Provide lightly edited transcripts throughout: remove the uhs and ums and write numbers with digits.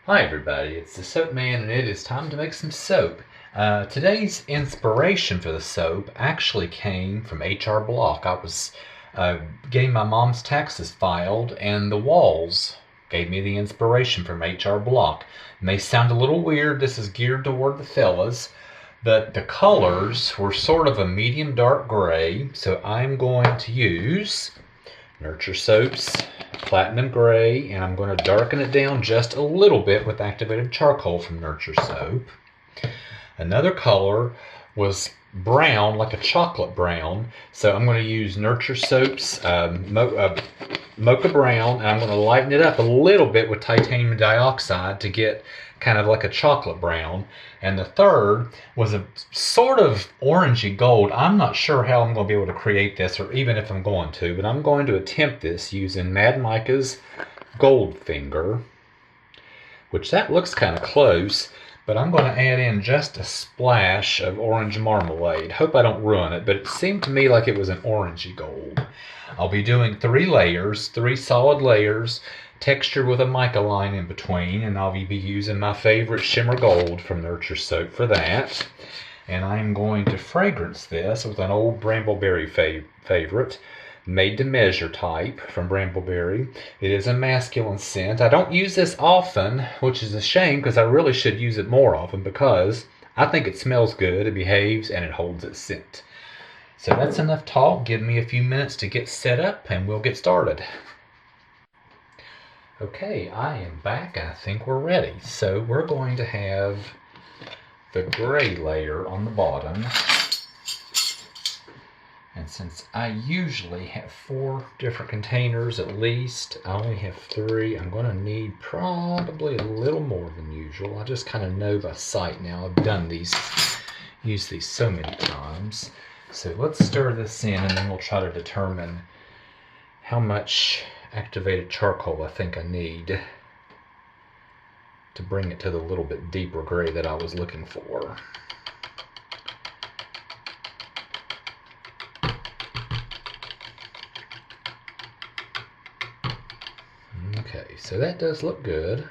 Hi everybody, it's the Soap Man and it is time to make some soap. Today's inspiration for the soap actually came from H.R. Block. I was getting my mom's taxes filed and the walls gave me the inspiration from H.R. Block. It may sound a little weird, this is geared toward the fellas, but the colors were sort of a medium dark gray, so I'm going to use Nurture Soap's Platinum Gray, and I'm going to darken it down just a little bit with activated charcoal from Nurture Soap. Another color was brown, like a chocolate brown, so I'm going to use Nurture Soap's Mocha Brown, and I'm going to lighten it up a little bit with titanium dioxide to get kind of like a chocolate brown. And the third was a sort of orangey gold. I'm not sure how I'm going to be able to create this, or even if I'm going to, but I'm going to attempt this using Mad Micah's Goldfinger, which that looks kind of close, but I'm going to add in just a splash of orange marmalade. Hope I don't ruin it, but it seemed to me like it was an orangey gold. I'll be doing 3 layers, 3 solid layers, textured with a mica line in between, and I'll be using my favorite Shimmer Gold from Nurture Soap for that. And I'm going to fragrance this with an old Brambleberry favorite, Made to Measure type from Brambleberry. It is a masculine scent. I don't use this often, which is a shame because I really should use it more often because I think it smells good, it behaves, and it holds its scent. So that's enough talk. Give me a few minutes to get set up and we'll get started. Okay, I am back. I think we're ready. So we're going to have the gray layer on the bottom. And since I usually have 4 different containers at least, I only have 3. I'm going to need probably a little more than usual. I just kind of know by sight now. I've done these, used these so many times. So let's stir this in and then we'll try to determine how much activated charcoal I think I need to bring it to the little bit deeper gray that I was looking for. Okay, so that does look good.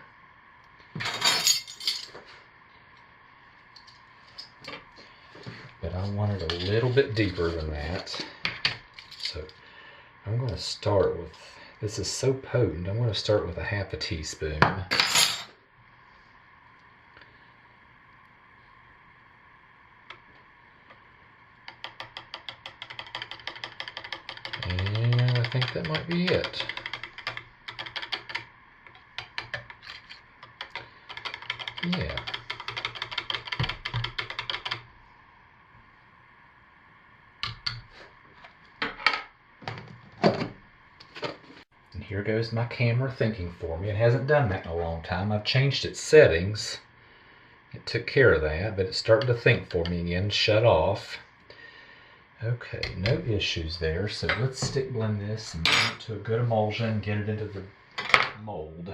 But I want it a little bit deeper than that. So I'm going to start with, this is so potent, I'm going to start with a half a teaspoon. And I think that might be it. Yeah. And here goes my camera thinking for me. It hasn't done that in a long time. I've changed its settings. It took care of that, but it's starting to think for me again. Shut off. Okay, no issues there. So let's stick blend this and bring it to a good emulsion and get it into the mold.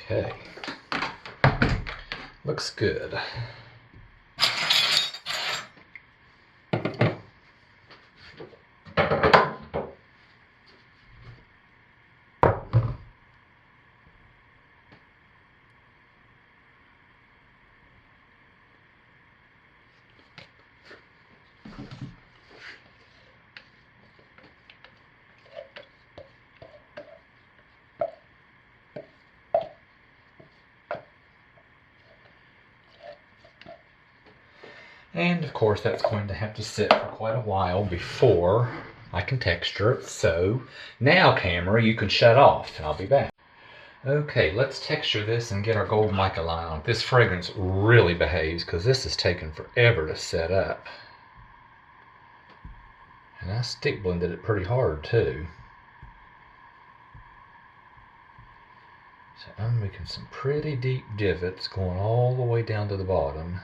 Okay, looks good. And of course that's going to have to sit for quite a while before I can texture it. So now camera, you can shut off and I'll be back. Okay, let's texture this and get our gold mica line on. This fragrance really behaves because this has taken forever to set up. And I stick blended it pretty hard too. So I'm making some pretty deep divots going all the way down to the bottom.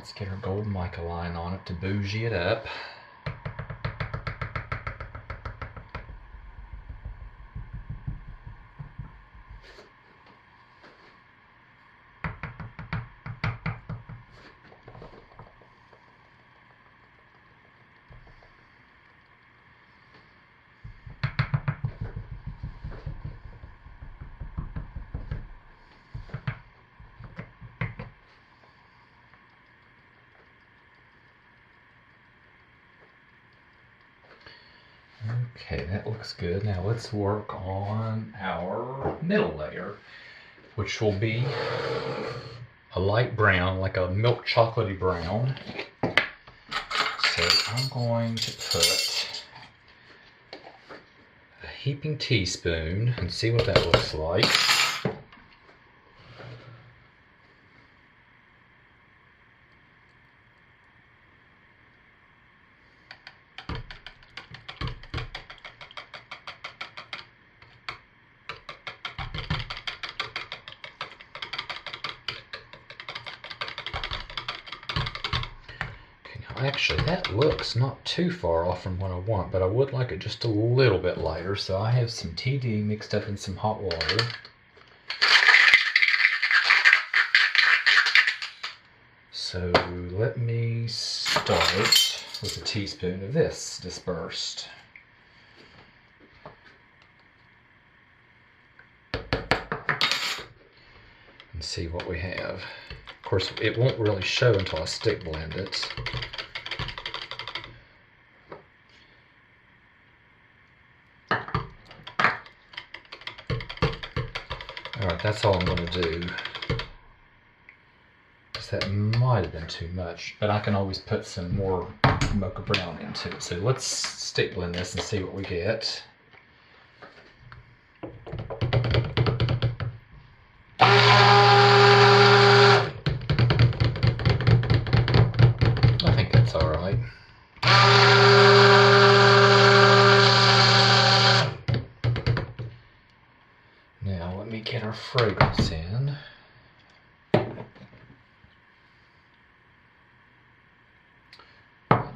let's get our gold mica line on it to bougie it up. Okay, that looks good. Now let's work on our middle layer, which will be a light brown, like a milk chocolatey brown. So I'm going to put a heaping teaspoon and see what that looks like. Actually, that looks not too far off from what I want, but I would like it just a little bit lighter, so I have some TD mixed up in some hot water. So let me start with a teaspoon of this dispersed. And see what we have. Of course, it won't really show until I stick blend it. Alright, that's all I'm going to do. Because that might have been too much, but I can always put some more mocha brown into it. So let's stick blend this and see what we get. I think that's alright. Now let me get our fragrance in. It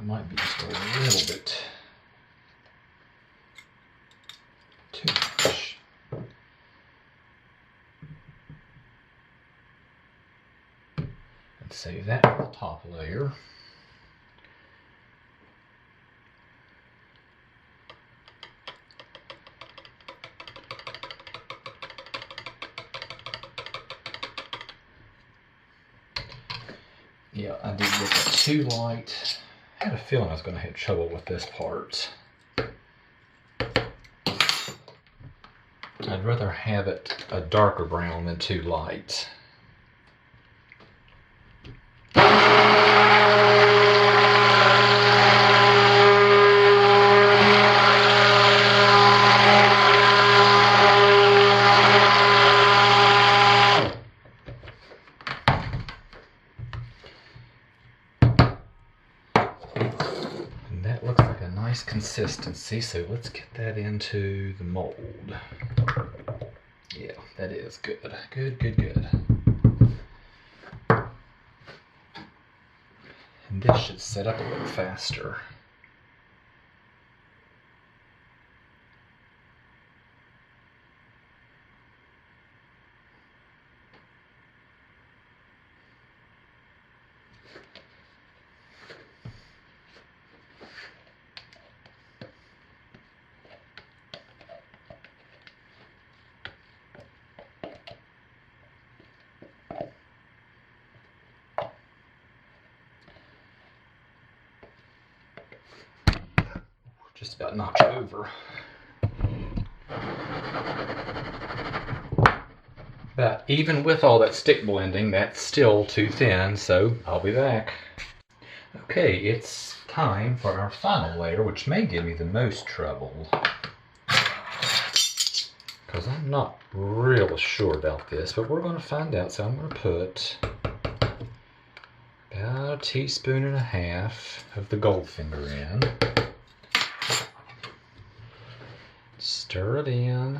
might be just a little bit too much. Let's save that for the top layer. Yeah, I did get that too light. I had a feeling I was going to have trouble with this part. I'd rather have it a darker brown than too light. Consistency, so let's get that into the mold. Yeah, that is good. Good, good, good. And this should set up a little faster. Just about knocked it over. But even with all that stick blending, that's still too thin, so I'll be back. Okay, it's time for our final layer, which may give me the most trouble. Because I'm not real sure about this, but we're going to find out. So I'm going to put about a teaspoon and a half of the Goldfinger in. Stir it in.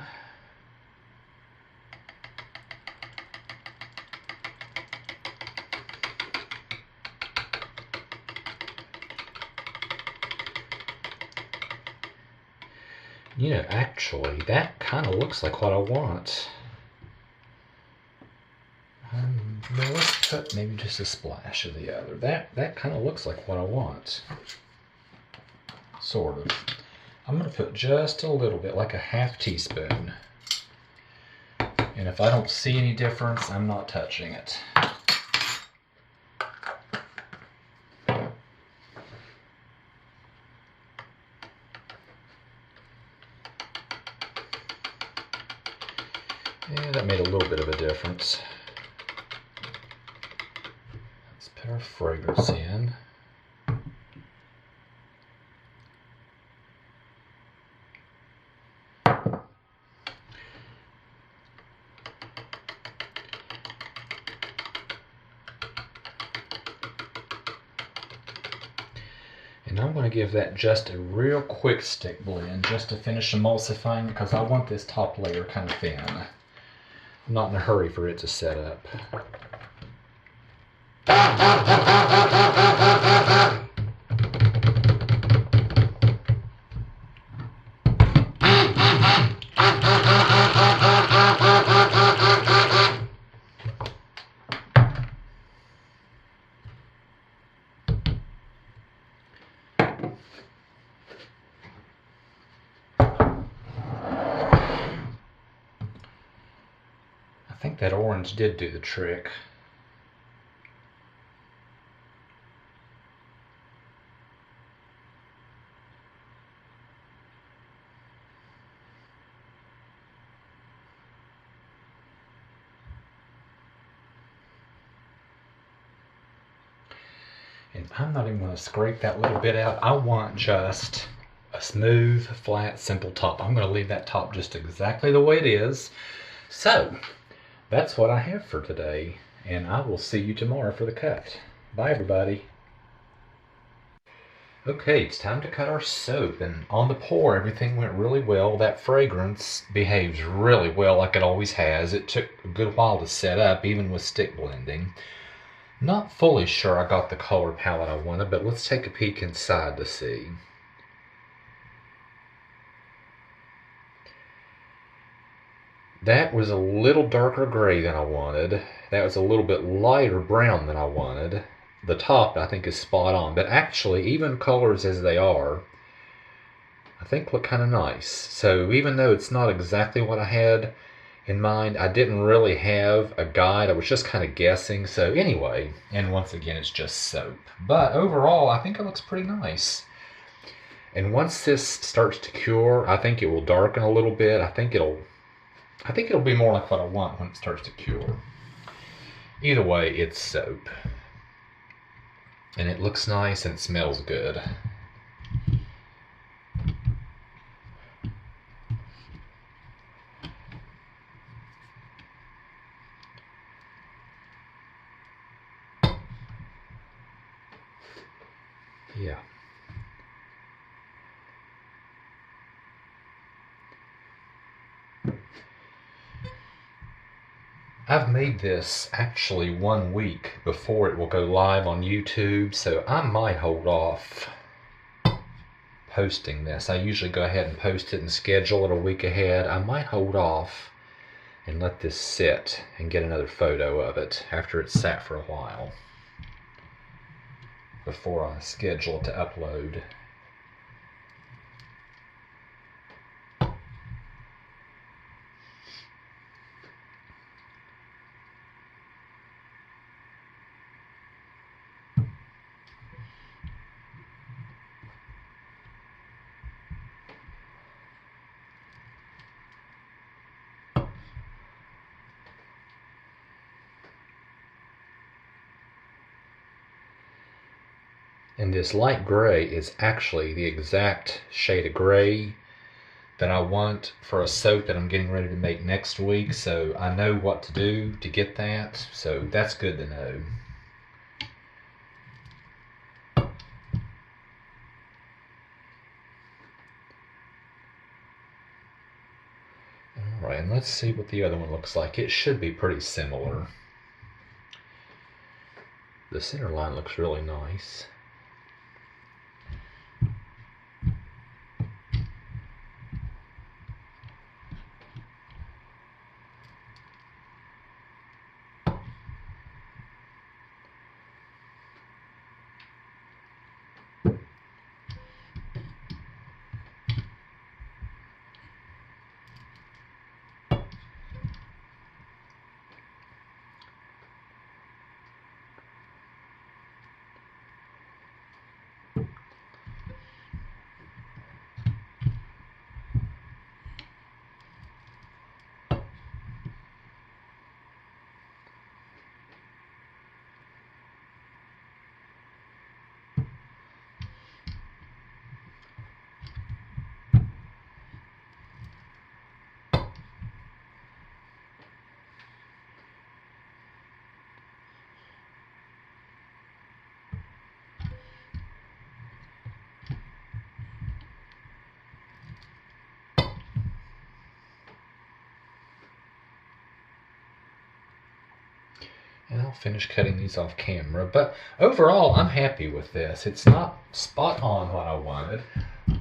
You know, actually, that kind of looks like what I want. Well, let's put maybe just a splash of the other. That kind of looks like what I want. Sort of. I'm going to put just a little bit, like a half teaspoon. And if I don't see any difference, I'm not touching it. Yeah, that made a little bit of a difference. Let's put our fragrance in. And I'm going to give that just a real quick stick blend just to finish emulsifying because I want this top layer kind of thin. I'm not in a hurry for it to set up. I think that orange did do the trick. And I'm not even going to scrape that little bit out. I want just a smooth, flat, simple top. I'm going to leave that top just exactly the way it is. So, that's what I have for today. And I will see you tomorrow for the cut. Bye, everybody. Okay, it's time to cut our soap. And on the pour, everything went really well. That fragrance behaves really well like it always has. It took a good while to set up, even with stick blending. Not fully sure I got the color palette I wanted, but let's take a peek inside to see. That was a little darker gray than I wanted. That was a little bit lighter brown than I wanted. The top, I think, is spot on. But actually, even colors as they are, I think look kind of nice. So even though it's not exactly what I had in mind, I didn't really have a guide. I was just kind of guessing. So anyway, and once again, it's just soap. But overall, I think it looks pretty nice. And once this starts to cure, I think it will darken a little bit. I think it'll be more like what I want when it starts to cure. Either way, it's soap. And it looks nice and it smells good. Yeah. I've made this actually 1 week before it will go live on YouTube, so I might hold off posting this. I usually go ahead and post it and schedule it a week ahead. I might hold off and let this sit and get another photo of it after it's sat for a while before I schedule it to upload. And this light gray is actually the exact shade of gray that I want for a soap that I'm getting ready to make next week. So I know what to do to get that. So that's good to know. Alright, and let's see what the other one looks like. It should be pretty similar. The center line looks really nice. And I'll finish cutting these off camera. But overall, I'm happy with this. It's not spot on what I wanted.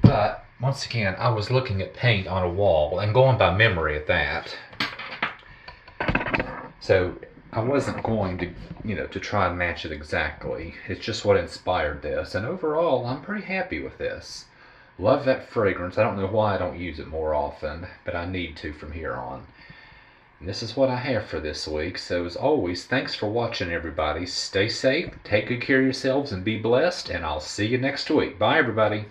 But once again, I was looking at paint on a wall and going by memory at that. So I wasn't going to, to try and match it exactly. It's just what inspired this. And overall, I'm pretty happy with this. Love that fragrance. I don't know why I don't use it more often, but I need to from here on. And this is what I have for this week. So as always, thanks for watching, everybody. Stay safe, take good care of yourselves, and be blessed. And I'll see you next week. Bye, everybody.